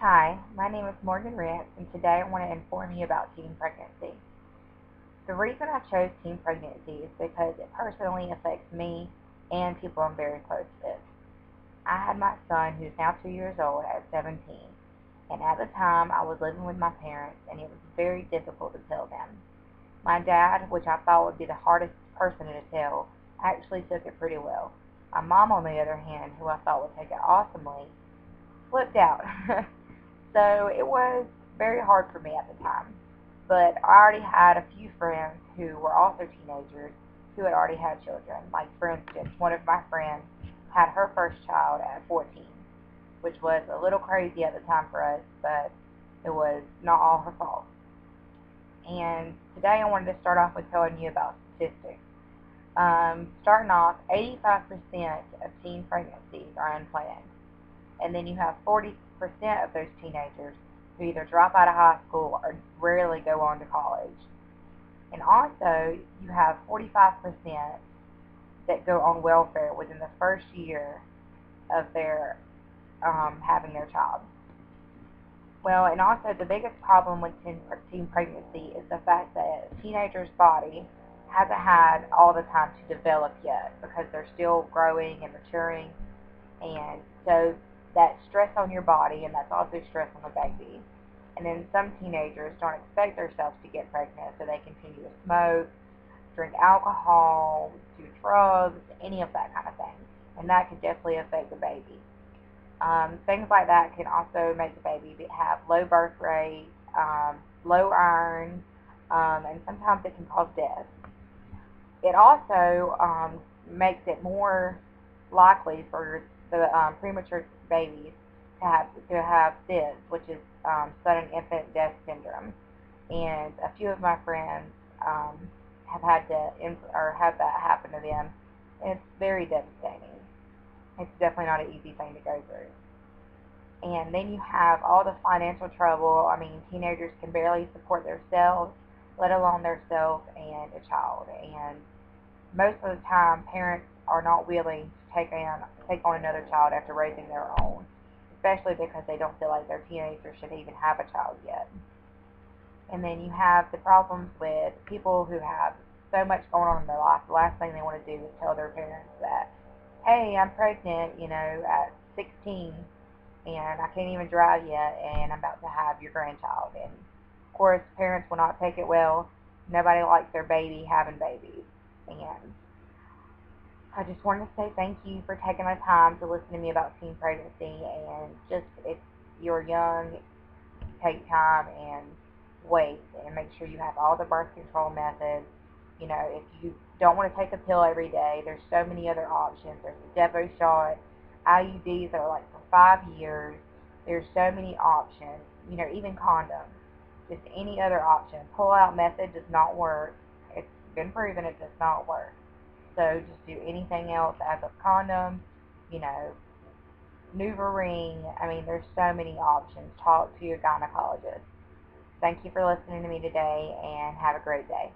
Hi, my name is Morgan Rentz, and today I want to inform you about teen pregnancy. The reason I chose teen pregnancy is because it personally affects me and people I'm very close with. I had my son, who's now 2 years old, at 17, and at the time I was living with my parents, and it was very difficult to tell them. My dad, which I thought would be the hardest person to tell, actually took it pretty well. My mom, on the other hand, who I thought would take it awesomely, flipped out. So it was very hard for me at the time. But I already had a few friends who were also teenagers who had already had children. Like, for instance, one of my friends had her first child at 14, which was a little crazy at the time for us, but it was not all her fault. And today I wanted to start off with telling you about statistics. Starting off, 85% of teen pregnancies are unplanned. And then you have 40% of those teenagers who either drop out of high school or rarely go on to college. And also, you have 45% that go on welfare within the first year of their having their child. Well, and also the biggest problem with teen pregnancy is the fact that a teenager's body hasn't had all the time to develop yet because they're still growing and maturing, and so that's stress on your body, and that's also stress on the baby. And then some teenagers don't expect themselves to get pregnant, so they continue to smoke, drink alcohol, do drugs, any of that kind of thing. And that could definitely affect the baby. Things like that can also make the baby have low birth rate, low iron, and sometimes it can cause death. It also makes it more likely for the premature babies to have SIDS, which is sudden infant death syndrome. And a few of my friends have had to or have that happen to them. And it's very devastating. It's definitely not an easy thing to go through. And then you have all the financial trouble. I mean, teenagers can barely support themselves, let alone themselves and a child. And most of the time, parents are not willing to take on another child after raising their own, especially because they don't feel like their teenager should even have a child yet. And then you have the problems with people who have so much going on in their life. The last thing they want to do is tell their parents that, hey, I'm pregnant, at 16, and I can't even drive yet, and I'm about to have your grandchild. And of course, parents will not take it well. Nobody likes their baby having babies. And I just wanted to say thank you for taking the time to listen to me about teen pregnancy. And just, if you're young, take time and wait and make sure you have all the birth control methods. If you don't want to take a pill every day, there's so many other options. There's the Devo shot, IUDs that are like for 5 years. There's so many options. Even condoms. Just any other option. Pull-out method does not work. It's been proven it does not work. So just do anything else as a condom, you know, NuvaRing. I mean, there's so many options. Talk to your gynecologist. Thank you for listening to me today, and have a great day.